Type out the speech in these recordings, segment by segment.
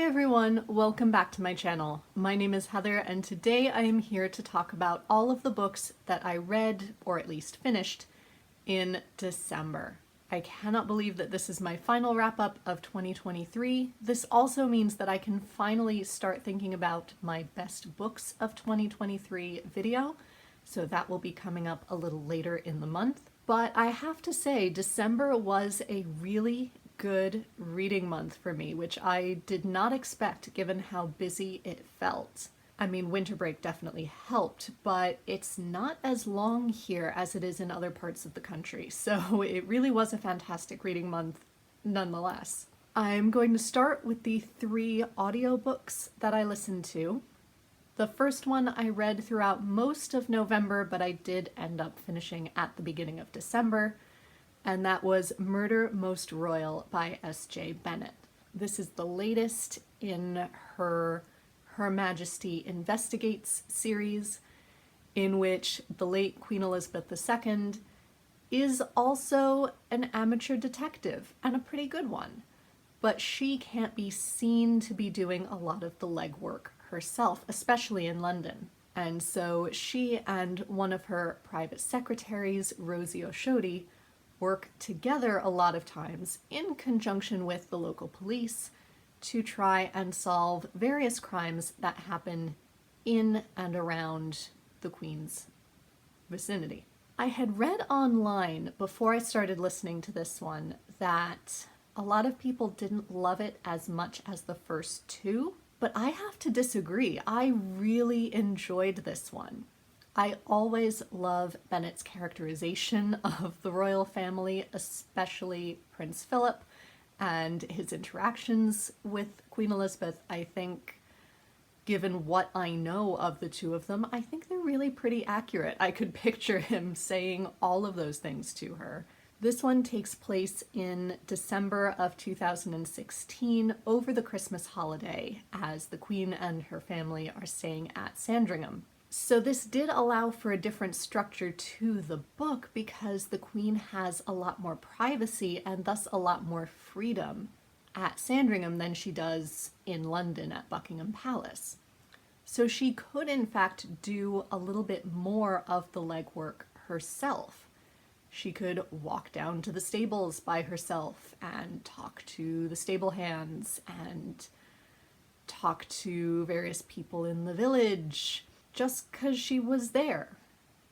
Hi everyone, welcome back to my channel. My name is Heather and today I am here to talk about all of the books that I read, or at least finished, in December. I cannot believe that this is my final wrap-up of 2023. This also means that I can finally start thinking about my best books of 2023 video, so that will be coming up a little later in the month. But I have to say, December was a really good reading month for me, which I did not expect given how busy it felt. I mean, winter break definitely helped, but it's not as long here as it is in other parts of the country, so it really was a fantastic reading month nonetheless. I'm going to start with the 3 audiobooks that I listened to. The first one I read throughout most of November, but I did end up finishing at the beginning of December, and that was Murder Most Royal by S.J. Bennett. This is the latest in Her Majesty Investigates series, in which the late Queen Elizabeth II is also an amateur detective, and a pretty good one. But she can't be seen to be doing a lot of the legwork herself, especially in London. And so she and one of her private secretaries, Rosie O'Shodey, work together a lot of times in conjunction with the local police to try and solve various crimes that happen in and around the Queen's vicinity. I had read online before I started listening to this one that a lot of people didn't love it as much as the first 2, but I have to disagree. I really enjoyed this one. I always love Bennett's characterization of the royal family, especially Prince Philip, and his interactions with Queen Elizabeth. I think, given what I know of the 2 of them, I think they're really pretty accurate. I could picture him saying all of those things to her. This one takes place in December of 2016 over the Christmas holiday as the Queen and her family are staying at Sandringham. So this did allow for a different structure to the book because the Queen has a lot more privacy and thus a lot more freedom at Sandringham than she does in London at Buckingham Palace. So she could in fact do a little bit more of the legwork herself. She could walk down to the stables by herself and talk to the stable hands and talk to various people in the village, just because she was there.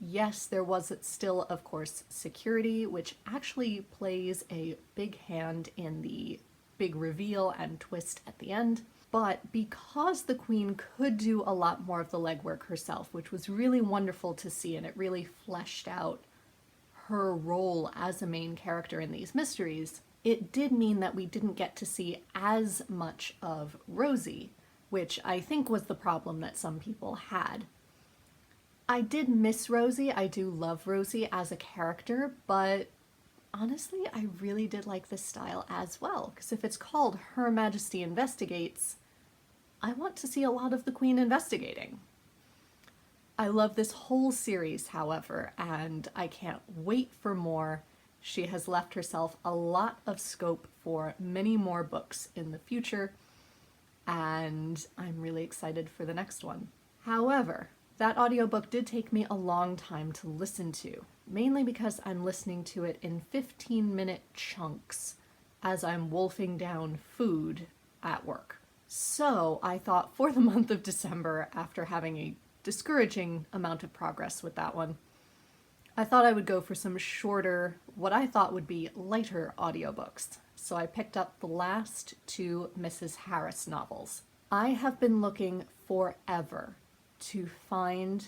Yes, there was still, of course, security, which actually plays a big hand in the big reveal and twist at the end. But because the Queen could do a lot more of the legwork herself, which was really wonderful to see, and it really fleshed out her role as a main character in these mysteries, it did mean that we didn't get to see as much of Rosie, which I think was the problem that some people had. I did miss Rosie. I do love Rosie as a character, but honestly, I really did like this style as well, because if it's called Her Majesty Investigates, I want to see a lot of the Queen investigating. I love this whole series, however, and I can't wait for more. She has left herself a lot of scope for many more books in the future, and I'm really excited for the next one. However, that audiobook did take me a long time to listen to, mainly because I'm listening to it in 15-minute chunks as I'm wolfing down food at work. So I thought for the month of December, after having a discouraging amount of progress with that one, I thought I would go for some shorter, what I thought would be lighter audiobooks. So I picked up the last 2 Mrs. Harris novels. I have been looking forever to find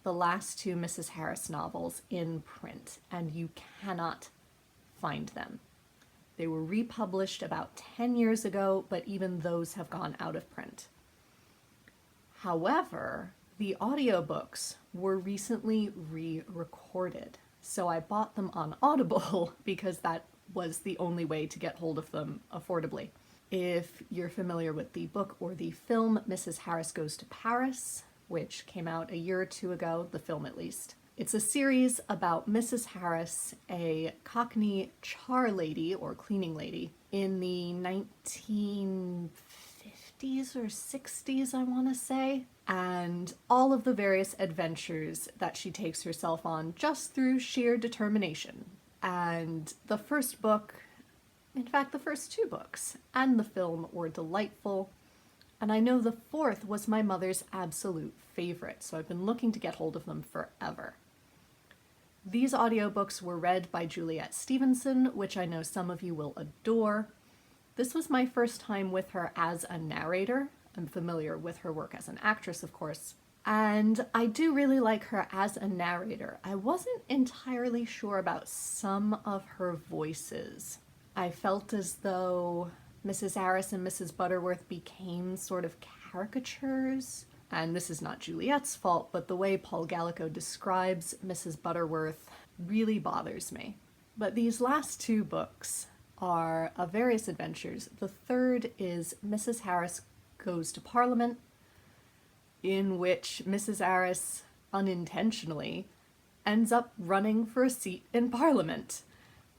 the last 2 Mrs. Harris novels in print, and you cannot find them. They were republished about 10 years ago, but even those have gone out of print. However, the audiobooks were recently re-recorded, so I bought them on Audible because that was the only way to get hold of them affordably. If you're familiar with the book or the film Mrs. Harris Goes to Paris, which came out a year or 2 ago, the film at least, it's a series about Mrs. Harris, a Cockney char lady or cleaning lady in the 1950s, 50s or 60s, I want to say, and all of the various adventures that she takes herself on just through sheer determination. And the first book, in fact, the first two books, and the film were delightful. And I know the fourth was my mother's absolute favorite, so I've been looking to get hold of them forever. These audiobooks were read by Juliet Stevenson, which I know some of you will adore. This was my first time with her as a narrator. I'm familiar with her work as an actress, of course. And I do really like her as a narrator. I wasn't entirely sure about some of her voices. I felt as though Mrs. Harris and Mrs. Butterworth became sort of caricatures. And this is not Juliet's fault, but the way Paul Gallico describes Mrs. Butterworth really bothers me. But these last two books are of various adventures. The third is Mrs. Harris Goes to Parliament, in which Mrs. Harris unintentionally ends up running for a seat in Parliament,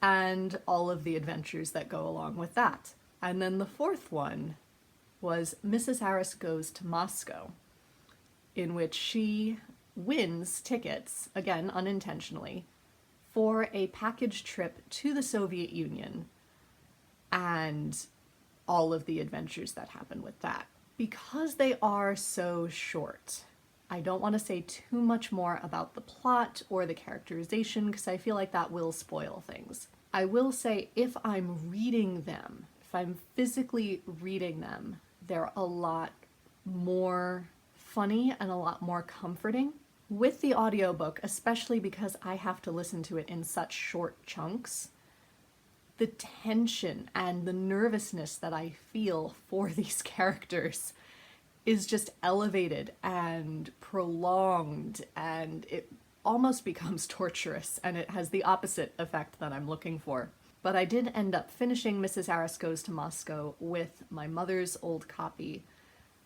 and all of the adventures that go along with that. And then the fourth one was Mrs. Harris Goes to Moscow, in which she wins tickets, again unintentionally, for a package trip to the Soviet Union and all of the adventures that happen with that. Because they are so short, I don't want to say too much more about the plot or the characterization because I feel like that will spoil things. I will say if I'm reading them, if I'm physically reading them, they're a lot more funny and a lot more comforting. With the audiobook, especially because I have to listen to it in such short chunks, the tension and the nervousness that I feel for these characters is just elevated and prolonged, and it almost becomes torturous, and it has the opposite effect that I'm looking for. But I did end up finishing Mrs. Harris Goes to Moscow with my mother's old copy,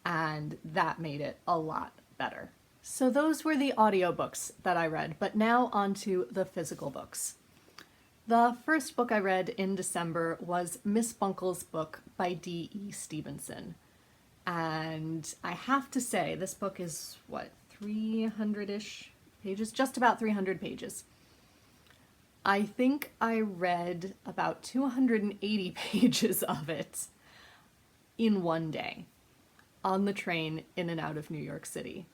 and that made it a lot better. So those were the audiobooks that I read, but now on to the physical books. The first book I read in December was Miss Bunkle's book by D.E. Stevenson. And I have to say, this book is, 300-ish pages? Just about 300 pages. I think I read about 280 pages of it in one day, on the train in and out of New York City.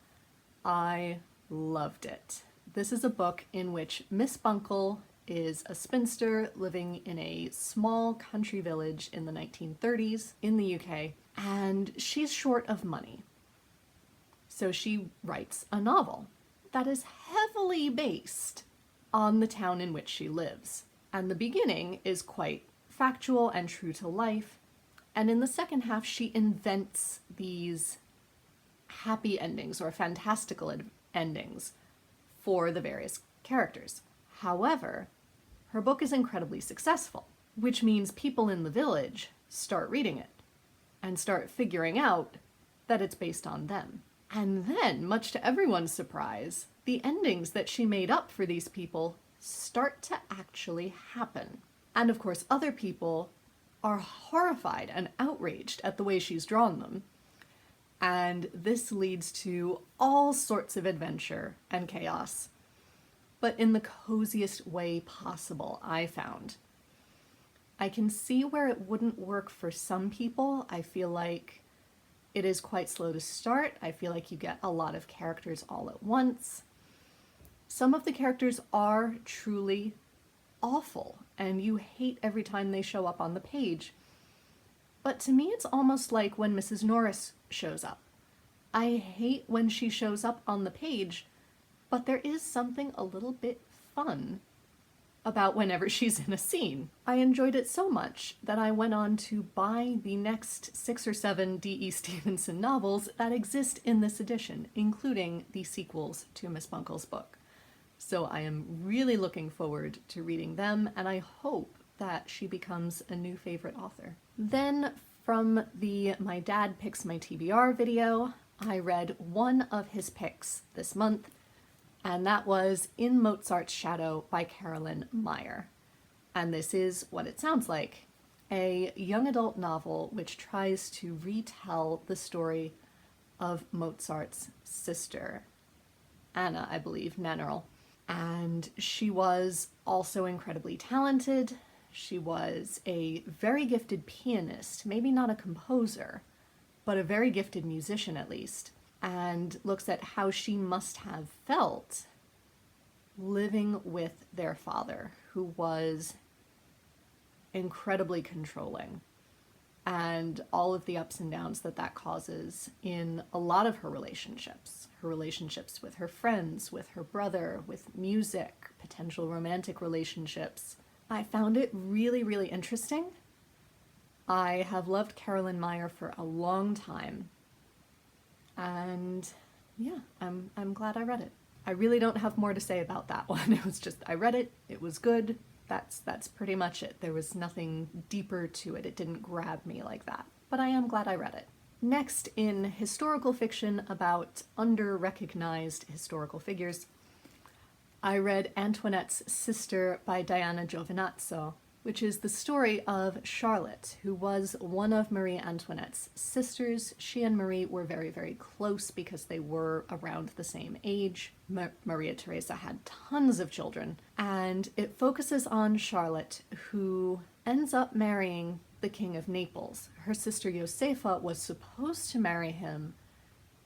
I loved it. This is a book in which Miss Bunkle is a spinster living in a small country village in the 1930s in the UK, and she's short of money. So she writes a novel that is heavily based on the town in which she lives. And the beginning is quite factual and true to life, and in the second half she invents these happy endings or fantastical endings for the various characters. However, her book is incredibly successful, which means people in the village start reading it and start figuring out that it's based on them. And then, much to everyone's surprise, the endings that she made up for these people start to actually happen. And of course, other people are horrified and outraged at the way she's drawn them. And this leads to all sorts of adventure and chaos, but in the coziest way possible, I found. I can see where it wouldn't work for some people. I feel like it is quite slow to start. I feel like you get a lot of characters all at once. Some of the characters are truly awful, and you hate every time they show up on the page. But to me, it's almost like when Mrs. Norris shows up. I hate when she shows up on the page, but there is something a little bit fun about whenever she's in a scene. I enjoyed it so much that I went on to buy the next 6 or 7 D.E. Stevenson novels that exist in this edition, including the sequels to Miss Bunkle's book. So I am really looking forward to reading them, and I hope that she becomes a new favorite author. Then from the My Dad Picks My TBR video, I read one of his picks this month, and that was In Mozart's Shadow by Carolyn Meyer. And this is what it sounds like. a young adult novel which tries to retell the story of Mozart's sister, Anna, I believe, Nannerl. And she was also incredibly talented. She was a very gifted pianist, maybe not a composer, but a very gifted musician at least, and looks at how she must have felt living with their father, who was incredibly controlling, and all of the ups and downs that that causes in a lot of her relationships with her friends, with her brother, with music, potential romantic relationships. I found it really, really interesting. I have loved Carolyn Meyer for a long time, and yeah, I'm glad I read it. I really don't have more to say about that one. It was just, I read it, it was good. That's pretty much it. There was nothing deeper to it. It didn't grab me like that. But I am glad I read it. Next, in historical fiction about under-recognized historical figures, I read Antoinette's Sister by Diana Giovinazzo, which is the story of Charlotte, who was one of Marie Antoinette's sisters. She and Marie were very, very close because they were around the same age. Maria Theresa had tons of children, and it focuses on Charlotte, who ends up marrying the King of Naples. Her sister Josefa was supposed to marry him,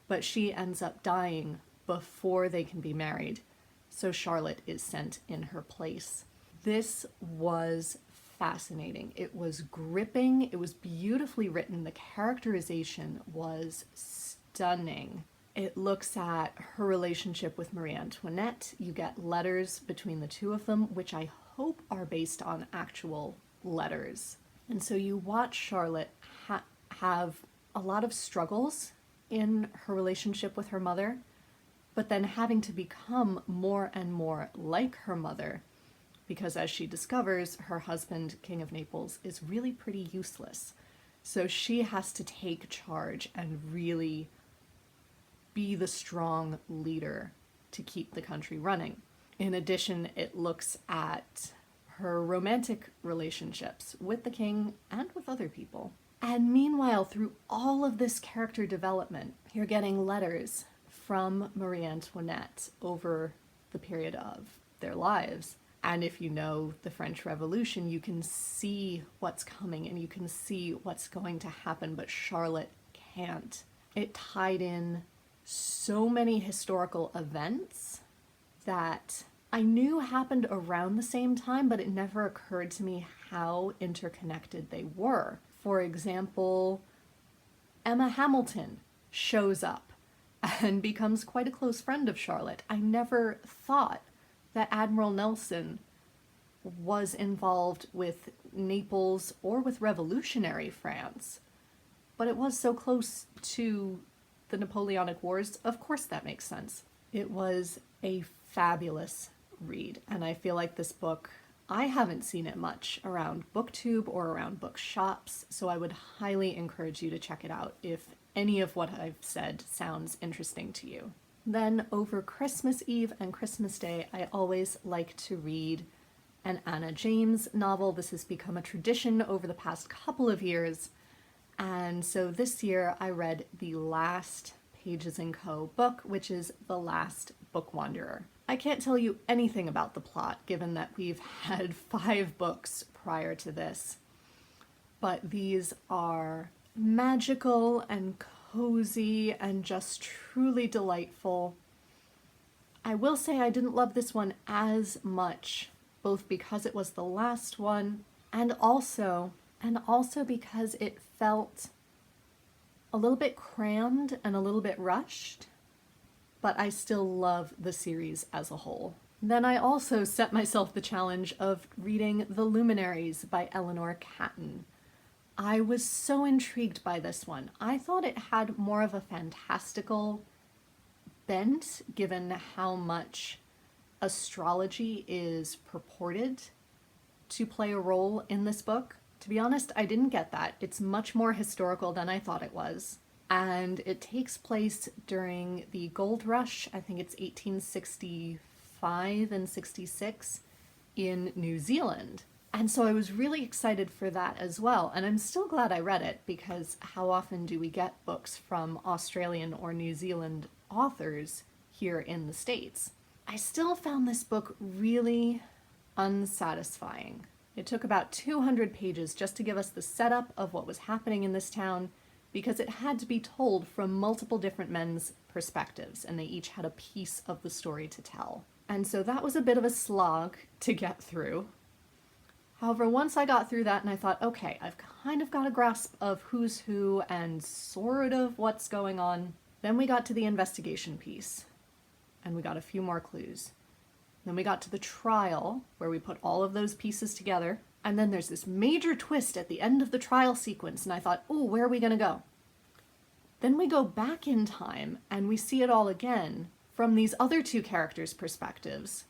but she ends up dying before they can be married, so Charlotte is sent in her place. This was fascinating. It was gripping. It was beautifully written. The characterization was stunning. It looks at her relationship with Marie Antoinette. You get letters between the two of them, which I hope are based on actual letters. And so you watch Charlotte have a lot of struggles in her relationship with her mother, but then having to become more and more like her mother, because as she discovers, her husband, King of Naples, is really pretty useless. So she has to take charge and really be the strong leader to keep the country running. In addition, it looks at her romantic relationships with the king and with other people. And meanwhile, through all of this character development, you're getting letters from Marie Antoinette over the period of their lives. And if you know the French Revolution, you can see what's coming and you can see what's going to happen, but Charlotte can't. It tied in so many historical events that I knew happened around the same time, but it never occurred to me how interconnected they were. For example, Emma Hamilton shows up and becomes quite a close friend of Charlotte. I never thought that Admiral Nelson was involved with Naples or with revolutionary France, but it was so close to the Napoleonic Wars. Of course that makes sense. It was a fabulous read, and I feel like this book, I haven't seen it much around BookTube or around bookshops, so I would highly encourage you to check it out if any of what I've said sounds interesting to you. Then over Christmas Eve and Christmas Day, I always like to read an Anna James novel. This has become a tradition over the past couple of years. And so this year I read the last Pages & Co. book, which is The Last Book Wanderer. I can't tell you anything about the plot, given that we've had 5 books prior to this. But these are magical and cozy and just truly delightful. I will say I didn't love this one as much, both because it was the last one and also because it felt a little bit crammed and a little bit rushed, but I still love the series as a whole. Then I also set myself the challenge of reading The Luminaries by Eleanor Catton. I was so intrigued by this one. I thought it had more of a fantastical bent, given how much astrology is purported to play a role in this book. To be honest, I didn't get that. It's much more historical than I thought it was. And it takes place during the gold rush. I think it's 1865 and 66 in New Zealand. And so I was really excited for that as well. And I'm still glad I read it, because how often do we get books from Australian or New Zealand authors here in the States? I still found this book really unsatisfying. It took about 200 pages just to give us the setup of what was happening in this town, because it had to be told from multiple different men's perspectives, and they each had a piece of the story to tell. And so that was a bit of a slog to get through. However, once I got through that and I thought, okay, I've kind of got a grasp of who's who and sort of what's going on, then we got to the investigation piece, and we got a few more clues. Then we got to the trial, where we put all of those pieces together, and then there's this major twist at the end of the trial sequence, and I thought, oh, where are we gonna go? Then we go back in time, and we see it all again from these other two characters' perspectives,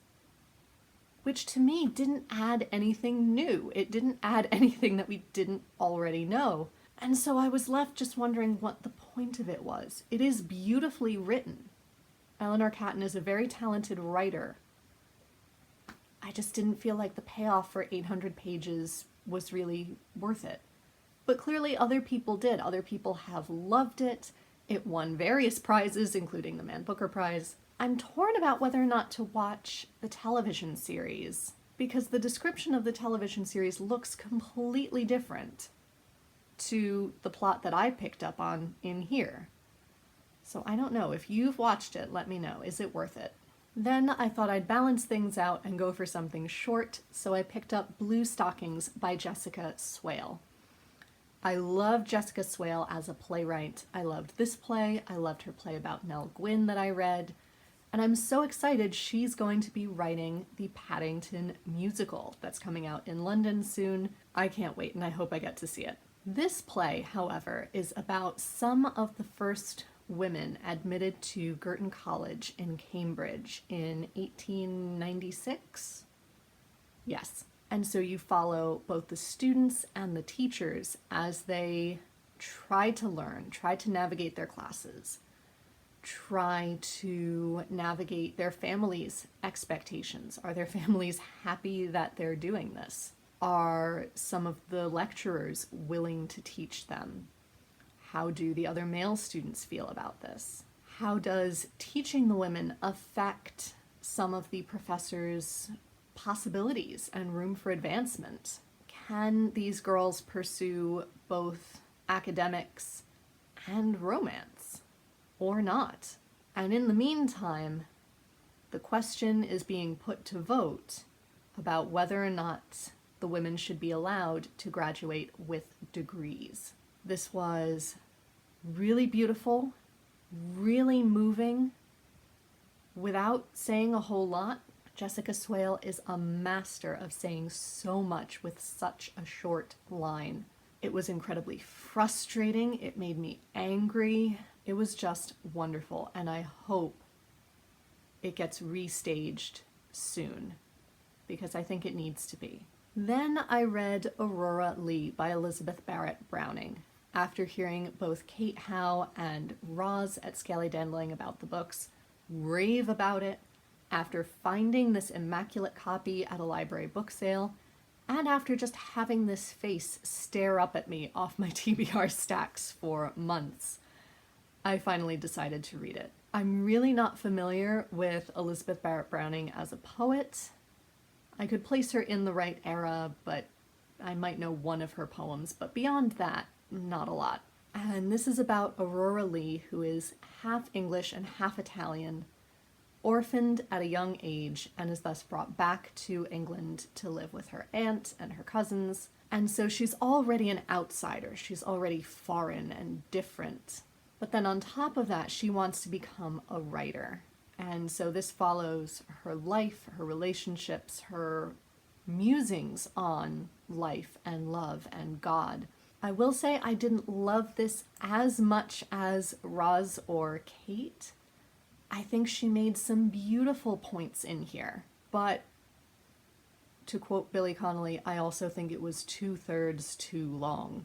which to me didn't add anything new. It didn't add anything that we didn't already know. And so I was left just wondering what the point of it was. It is beautifully written. Eleanor Catton is a very talented writer. I just didn't feel like the payoff for 800 pages was really worth it. But clearly other people did. Other people have loved it. It won various prizes, including the Man Booker Prize. I'm torn about whether or not to watch the television series, because the description of the television series looks completely different to the plot that I picked up on in here. So I don't know. If you've watched it, let me know. Is it worth it? Then I thought I'd balance things out and go for something short, so I picked up Blue Stockings by Jessica Swale. I love Jessica Swale as a playwright. I loved this play. I loved her play about Nell Gwynn that I read. And I'm so excited she's going to be writing the Paddington musical that's coming out in London soon. I can't wait, and I hope I get to see it. This play, however, is about some of the first women admitted to Girton College in Cambridge in 1896. Yes. And so you follow both the students and the teachers as they try to learn, try to navigate their classes, try to navigate their families' expectations. Are their families happy that they're doing this? Are some of the lecturers willing to teach them? How do the other male students feel about this? How does teaching the women affect some of the professors' possibilities and room for advancement? Can these girls pursue both academics and romance, or not? And in the meantime, the question is being put to vote about whether or not the women should be allowed to graduate with degrees. This was really beautiful, really moving, without saying a whole lot. Jessica Swale is a master of saying so much with such a short line. It was incredibly frustrating. It made me angry. It was just wonderful, and I hope it gets restaged soon, because I think it needs to be. Then I read Aurora Lee by Elizabeth Barrett Browning. After hearing both Kate Howe and Roz at Scaly Dandling about the books rave about it, after finding this immaculate copy at a library book sale, and after just having this face stare up at me off my TBR stacks for months, I finally decided to read it. I'm really not familiar with Elizabeth Barrett Browning as a poet. I could place her in the right era, but I might know one of her poems, but beyond that, not a lot. And this is about Aurora Lee, who is half English and half Italian, orphaned at a young age, and is thus brought back to England to live with her aunt and her cousins. And so she's already an outsider. She's already foreign and different. But then on top of that, she wants to become a writer. And so this follows her life, her relationships, her musings on life and love and God. I will say I didn't love this as much as Roz or Kate. I think she made some beautiful points in here, but to quote Billy Connolly, I also think it was 2/3 too long.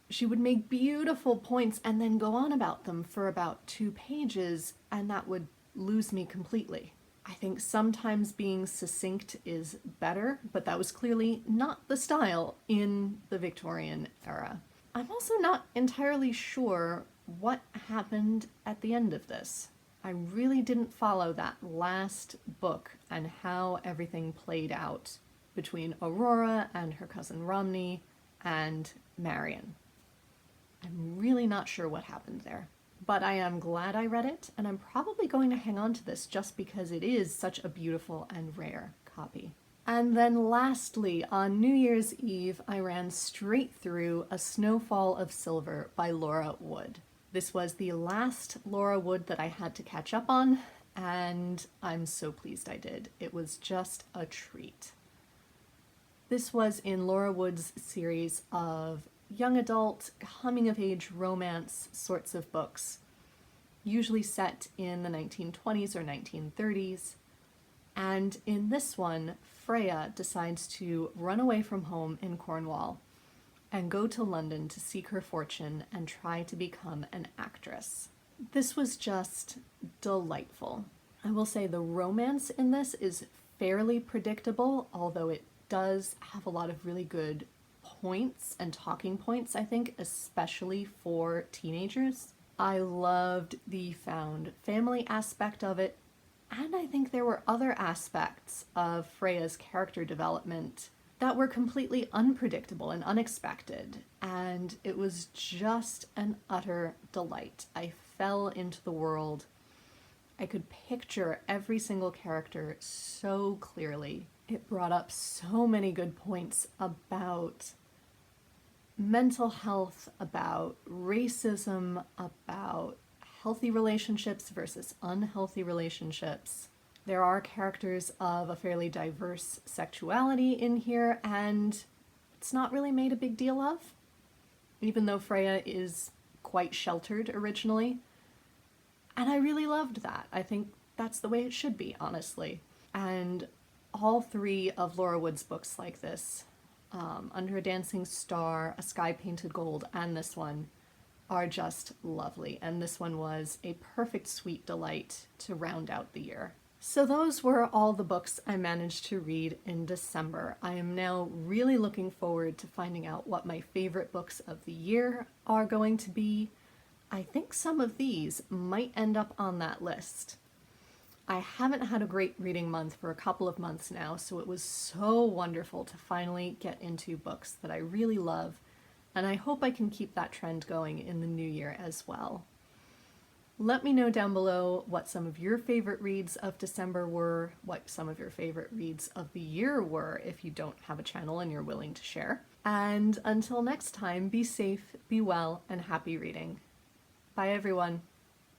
She would make beautiful points and then go on about them for about 2 pages, and that would lose me completely. I think sometimes being succinct is better, but that was clearly not the style in the Victorian era. I'm also not entirely sure what happened at the end of this. I really didn't follow that last book and how everything played out between Aurora and her cousin Romney and Marion. I'm really not sure what happened there. But I am glad I read it, and I'm probably going to hang on to this just because it is such a beautiful and rare copy. And then lastly, on New Year's Eve, I ran straight through A Snowfall of Silver by Laura Wood. This was the last Laura Wood that I had to catch up on, and I'm so pleased I did. It was just a treat. This was in Laura Wood's series of young adult, coming-of-age romance sorts of books, usually set in the 1920s or 1930s. And in this one, Freya decides to run away from home in Cornwall and go to London to seek her fortune and try to become an actress. This was just delightful. I will say the romance in this is fairly predictable, although it does have a lot of really good points and talking points, I think, especially for teenagers. I loved the found family aspect of it, and I think there were other aspects of Freya's character development that were completely unpredictable and unexpected, and it was just an utter delight. I fell into the world. I could picture every single character so clearly. It brought up so many good points about mental health, about racism, about healthy relationships versus unhealthy relationships. There are characters of a fairly diverse sexuality in here, and it's not really made a big deal of, even though Freya is quite sheltered originally. And I really loved that. I think that's the way it should be, honestly. And all three of Laura Wood's books like this, Under a Dancing Star, A Sky Painted Gold, and this one, are just lovely. And this one was a perfect sweet delight to round out the year. So those were all the books I managed to read in December. I am now really looking forward to finding out what my favorite books of the year are going to be. I think some of these might end up on that list. I haven't had a great reading month for a couple of months now, so it was so wonderful to finally get into books that I really love, and I hope I can keep that trend going in the new year as well. Let me know down below what some of your favorite reads of December were, what some of your favorite reads of the year were if you don't have a channel and you're willing to share. And until next time, be safe, be well, and happy reading. Bye everyone.